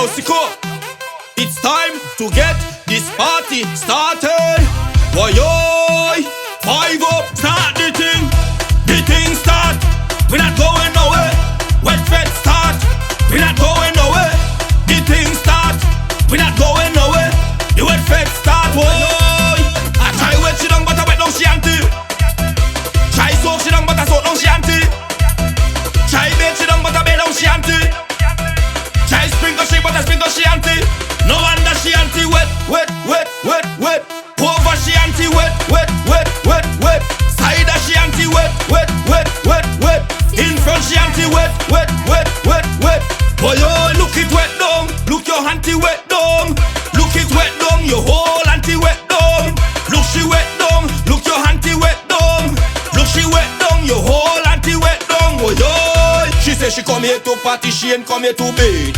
Yo, Siko, it's time to get this party started. Boy, yo, 5 up, start the thing. The thing start. We not going nowhere. Wet fed start. We not going nowhere. The thing start. We not going nowhere. The wet fed start. Boy, I try wet she down, but I wet down she auntie. Try soak she down, but I soak down she auntie. Try bake she down, but I bake down she auntie. Try sprinkle she, but I sprinkle she auntie. No wonder she auntie wet, wet, wet, wet, wet. Over she auntie wet, wet, wet, wet, wet. Cider she auntie wet, wet, wet, wet, wet. In front she auntie wet, wet, wet, wet, wet. Boy, oh, look it wet down. Look your auntie wet down. Look it wet down. Your whole auntie wet down. Look she wet down. Look your auntie wet down. Look she wet down. Your whole auntie wet down. Boy, oh. She say she come here to party, she ain't come here to bed.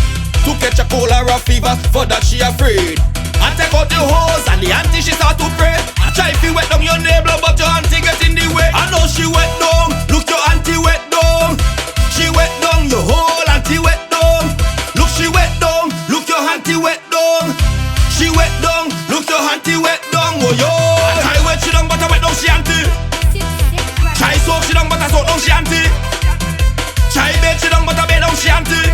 To catch a cold or a fever, for that she afraid. I take out the hose and the auntie she start to pray. I try if you wet down your neighbor, but your auntie get in the way. I know she wet down, look your auntie wet down. She wet down, your whole auntie wet down. Look she wet down, look your auntie wet down. She wet down, look your auntie wet down. Oh yo, I try wet she down, but I wet down she auntie. Try soak she down, but I soak down she auntie. Try bake she down, but I bake down she auntie.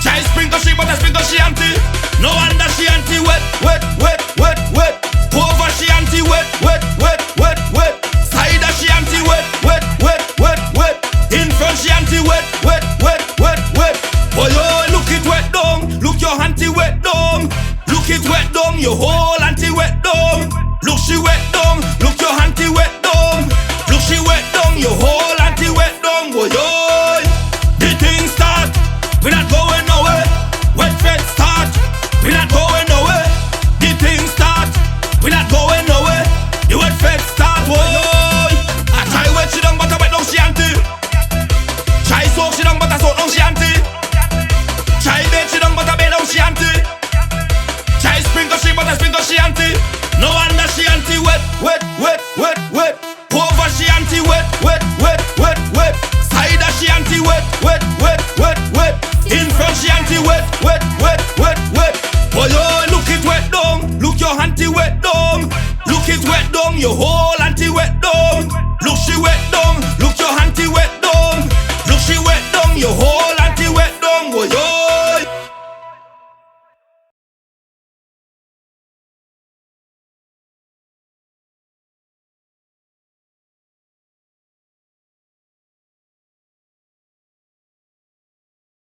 Try sprinkle she, but I sprinkle she auntie. No wonder she auntie wet, wet, wet, wet, wet. Over she auntie wet, wet, wet, wet, wet. Cider she auntie wet, wet, wet, wet, wet. In front she auntie wet, wet, wet, wet, wet. Boy, oh, look it wet down. Look your auntie wet down. Look it wet down. Your whole auntie wet down. Look she wet down. Look your auntie wet down. Look she wet down. Your whole auntie wet down. Boy, oh, the thing start. We not going nowhere. Wet fed start. We not going nowhere. The thing start. We not going nowhere. The wet fed start. Whoa. I try wet she down, but I wet down she auntie. Try soak she down, but I soak down she auntie. Try bake she down, but I bake down she auntie. Try sprinkle she, but I sprinkle she auntie. No wonder she auntie wet, wet, wet, wet, wet. Over she auntie wet, wet, wet, wet, wet. Cider she auntie wet, wet, wet, wet, wet. In front she auntie wet, wet, wet, wet, wet. Boy, oh, look it wet down. Look your auntie wet down. Look it wet down. Your whole